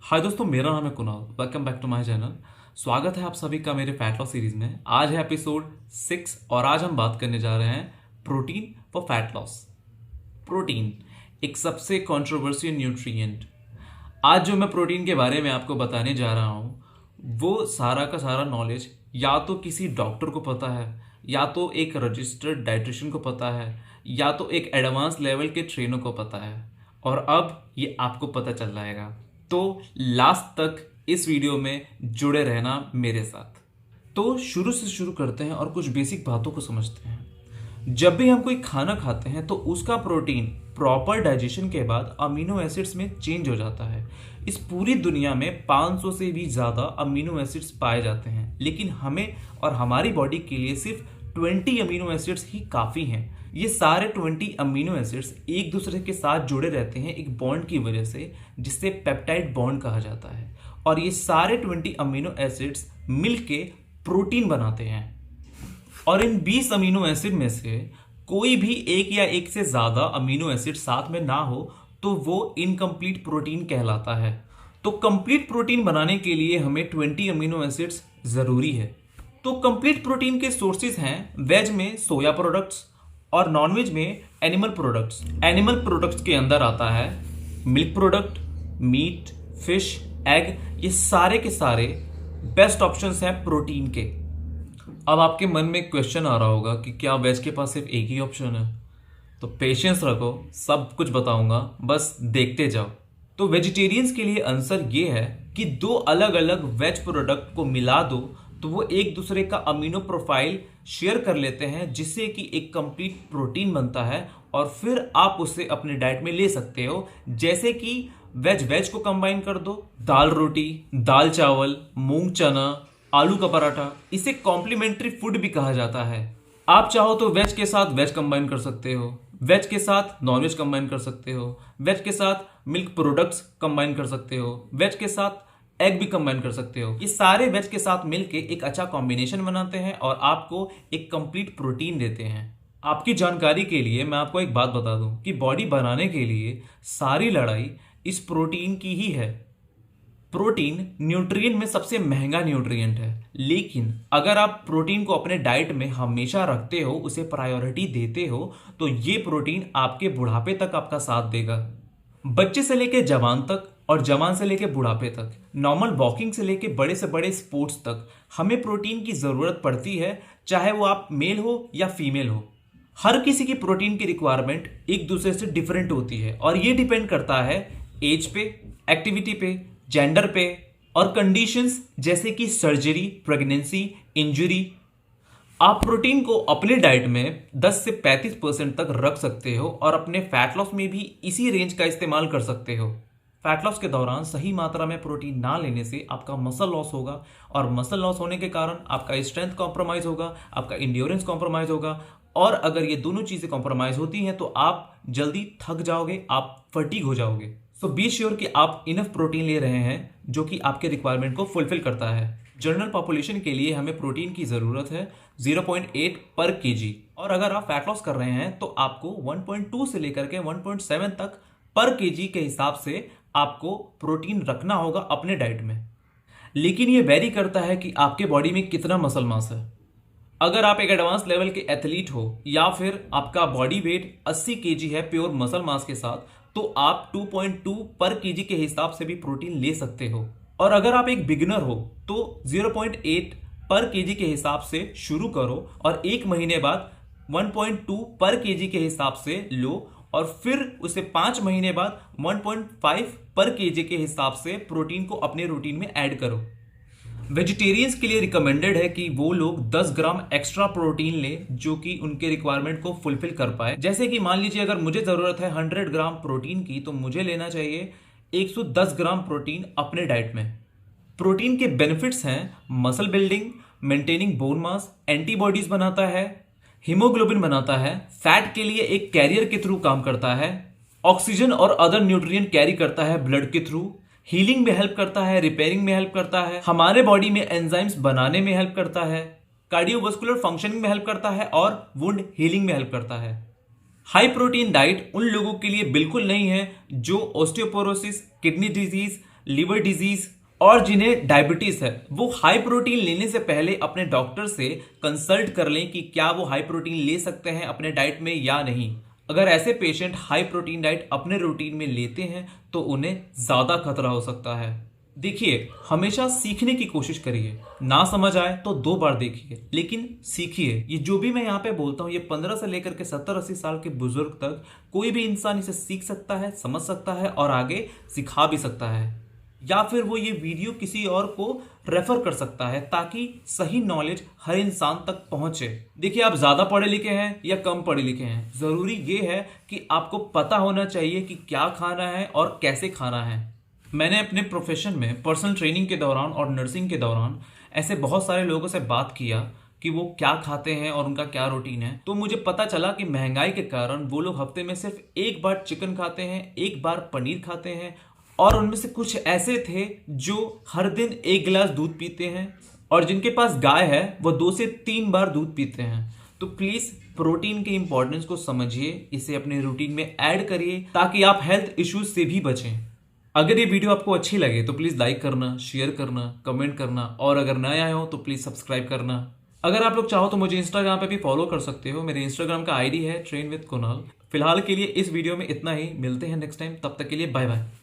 हाय दोस्तों, मेरा नाम है Kunal. Welcome back to my channel. स्वागत है आप सभी का मेरे फैट लॉस सीरीज में। आज है एपिसोड 6 और आज हम बात करने जा रहे हैं protein for fat loss. Protein एक सबसे कंट्रोवर्शियल न्यूट्रिएंट। आज जो मैं प्रोटीन के बारे में आपको बताने जा रहा हूँ वो सारा का सारा नॉलेज या तो किसी डॉक्टर को पता है, या तो एक रजिस्टर्ड डाइटिशियन को पता है, या तो एक एडवांस लेवल के ट्रेनर को पता है, और अब ये आपको पता चल जाएगा। तो लास्ट तक इस वीडियो में जुड़े रहना मेरे साथ। तो शुरू से शुरू करते हैं और कुछ बेसिक बातों को समझते हैं। जब भी हम कोई खाना खाते हैं तो उसका प्रोटीन प्रॉपर डाइजेशन के बाद अमीनो एसिड्स में चेंज हो जाता है। इस पूरी दुनिया में 500 से भी ज़्यादा अमीनो एसिड्स पाए जाते हैं, लेकिन हमें और हमारी बॉडी के लिए सिर्फ 20 अमीनो एसिड्स ही काफ़ी हैं। ये सारे 20 अमीनो एसिड्स एक दूसरे के साथ जुड़े रहते हैं एक बॉन्ड की वजह से, जिससे पेप्टाइड बॉन्ड कहा जाता है। और ये सारे 20 अमीनो एसिड्स मिलके प्रोटीन बनाते हैं। और इन 20 अमीनो एसिड में से कोई भी एक या एक से ज़्यादा अमीनो एसिड साथ में ना हो तो वो इनकम्प्लीट प्रोटीन कहलाता है। तो कंप्लीट प्रोटीन बनाने के लिए हमें 20 अमीनो एसिड्स ज़रूरी है। तो कंप्लीट प्रोटीन के सोर्सेज हैं वेज में सोया प्रोडक्ट्स और नॉनवेज में एनिमल प्रोडक्ट्स। एनिमल प्रोडक्ट्स के अंदर आता है milk product, meat, fish, egg. ये सारे के सारे बेस्ट ऑप्शंस हैं प्रोटीन के। अब आपके मन में क्वेश्चन आ रहा होगा कि क्या वेज के पास सिर्फ एक ही ऑप्शन है? तो पेशेंस रखो, सब कुछ बताऊंगा, बस देखते जाओ। तो वेजिटेरियंस के लिए आंसर ये है कि दो अलग अलग वेज प्रोडक्ट को मिला दो तो वो एक दूसरे का अमीनो प्रोफाइल शेयर कर लेते हैं, जिससे कि एक कंप्लीट प्रोटीन बनता है। और फिर आप उसे अपने डाइट में ले सकते हो। जैसे कि वेज को कंबाइन कर दो, दाल रोटी, दाल चावल, मूंग चना, आलू का पराठा। इसे कॉम्प्लीमेंट्री फूड भी कहा जाता है। आप चाहो तो वेज के साथ वेज कंबाइन कर सकते हो, वेज के साथ नॉनवेज कंबाइन कर सकते हो, वेज के साथ मिल्क प्रोडक्ट्स कंबाइन कर सकते हो, वेज के साथ एग भी कंबाइन कर सकते हो। ये सारे वेज के साथ मिलके एक अच्छा कॉम्बिनेशन बनाते हैं और आपको एक कंप्लीट प्रोटीन देते हैं। आपकी जानकारी के लिए मैं आपको एक बात बता दूं कि बॉडी बनाने के लिए सारी लड़ाई इस प्रोटीन की ही है। प्रोटीन न्यूट्रिएंट में सबसे महंगा न्यूट्रिएंट है, लेकिन अगर आप प्रोटीन को अपने डाइट में हमेशा रखते हो, उसे प्रायोरिटी देते हो, तो ये प्रोटीन आपके बुढ़ापे तक आपका साथ देगा। बच्चे से लेके जवान तक और जवान से लेके बुढ़ापे तक, नॉर्मल वॉकिंग से लेके बड़े से बड़े स्पोर्ट्स तक हमें प्रोटीन की ज़रूरत पड़ती है, चाहे वो आप मेल हो या फीमेल हो। हर किसी की प्रोटीन की रिक्वायरमेंट एक दूसरे से डिफरेंट होती है और ये डिपेंड करता है एज पे, एक्टिविटी पे, जेंडर पे और कंडीशंस जैसे कि सर्जरी, प्रेगनेंसी, इंजरी। आप प्रोटीन को अपने डाइट में 10 से 35% तक रख सकते हो और अपने फैट लॉस में भी इसी रेंज का इस्तेमाल कर सकते हो। फैट लॉस के दौरान सही मात्रा में प्रोटीन ना लेने से आपका मसल लॉस होगा, और मसल लॉस होने के कारण आपका स्ट्रेंथ कॉम्प्रोमाइज होगा, आपका इंड्योरेंस कॉम्प्रोमाइज होगा। और अगर ये दोनों चीज़ें कॉम्प्रोमाइज होती हैं तो आप जल्दी थक जाओगे, आप फटीग हो जाओगे। सो बी श्योर कि आप इनफ प्रोटीन ले रहे हैं जो कि आपके रिक्वायरमेंट को फुलफिल करता है। जनरल पॉपुलेशन के लिए हमें प्रोटीन की ज़रूरत है 0.8 पर केजी, और अगर आप फैट लॉस कर रहे हैं तो आपको 1.2 से लेकर के 1.7 तक पर केजी के हिसाब से आपको प्रोटीन रखना होगा अपने डाइट में। लेकिन ये वेरी करता है कि आपके बॉडी में कितना मसल मास है। अगर आप एक एडवांस लेवल के एथलीट हो या फिर आपका बॉडी वेट 80 केजी है प्योर मसल मास के साथ, तो आप 2.2 पर केजी के हिसाब से भी प्रोटीन ले सकते हो। और अगर आप एक बिगिनर हो तो 0.8 पर केजी के हिसाब से शुरू करो और एक महीने बाद 1.2 पर केजी के हिसाब से लो, और फिर उसे 5 महीने बाद 1.5 पर केजी के हिसाब से प्रोटीन को अपने रूटीन में ऐड करो। वेजिटेरियंस के लिए रिकमेंडेड है कि वो लोग 10 ग्राम एक्स्ट्रा प्रोटीन लें जो कि उनके रिक्वायरमेंट को फुलफिल कर पाए। जैसे कि मान लीजिए अगर मुझे ज़रूरत है 100 ग्राम प्रोटीन की, तो मुझे लेना चाहिए 110 ग्राम प्रोटीन अपने डाइट में। प्रोटीन के बेनिफिट्स हैं muscle building, maintaining bone mass, antibodies बनाता है, हीमोग्लोबिन बनाता है, फैट के लिए एक कैरियर के थ्रू काम करता है, ऑक्सीजन और अदर न्यूट्रिएंट कैरी करता है ब्लड के थ्रू, हीलिंग में हेल्प करता है, रिपेयरिंग में हेल्प करता है, हमारे बॉडी में एंजाइम्स बनाने में हेल्प करता है, कार्डियोवास्कुलर फंक्शनिंग में हेल्प करता है और वुंड हीलिंग में हेल्प करता है। हाई प्रोटीन डाइट उन लोगों के लिए बिल्कुल नहीं है जो osteoporosis, kidney disease, liver disease और जिन्हें डायबिटीज है वो हाई प्रोटीन लेने से पहले अपने डॉक्टर से कंसल्ट कर लें कि क्या वो हाई प्रोटीन ले सकते हैं अपने डाइट में या नहीं। अगर ऐसे पेशेंट हाई प्रोटीन डाइट अपने रूटीन में लेते हैं तो उन्हें ज्यादा खतरा हो सकता है। देखिए, हमेशा सीखने की कोशिश करिए, ना समझ आए तो 2 बार देखिए, लेकिन सीखिए। ये जो भी मैं यहाँ पे बोलता हूँ ये 15 से लेकर के 70-80 साल के बुजुर्ग तक कोई भी इंसान इसे सीख सकता है, समझ सकता है और आगे सिखा भी सकता है, या फिर वो ये वीडियो किसी और को रेफर कर सकता है ताकि सही नॉलेज हर इंसान तक पहुंचे। देखिए, आप ज्यादा पढ़े लिखे हैं या कम पढ़े लिखे हैं, जरूरी ये है कि आपको पता होना चाहिए कि क्या खाना है और कैसे खाना है। मैंने अपने प्रोफेशन में पर्सनल ट्रेनिंग के दौरान और नर्सिंग के दौरान ऐसे बहुत सारे लोगों से बात किया कि वो क्या खाते हैं और उनका क्या रूटीन है, तो मुझे पता चला कि महंगाई के कारण वो लोग हफ्ते में सिर्फ 1 बार चिकन खाते हैं, 1 बार पनीर खाते हैं, और उनमें से कुछ ऐसे थे जो हर दिन 1 गिलास दूध पीते हैं, और जिनके पास गाय है वो 2 से 3 बार दूध पीते हैं। तो प्लीज प्रोटीन के इंपॉर्टेंस को समझिए, इसे अपने रूटीन में ऐड करिए ताकि आप हेल्थ इश्यूज से भी बचें। अगर ये वीडियो आपको अच्छी लगे तो प्लीज लाइक करना, शेयर करना, कमेंट करना, और अगर नए आए हो तो प्लीज सब्सक्राइब करना। अगर आप लोग चाहो तो मुझे इंस्टाग्राम पे भी फॉलो कर सकते हो, मेरे इंस्टाग्राम का आईडी है ट्रेन विद कुणाल। फिलहाल के लिए इस वीडियो में इतना ही, मिलते हैं नेक्स्ट टाइम, तब तक के लिए बाय बाय।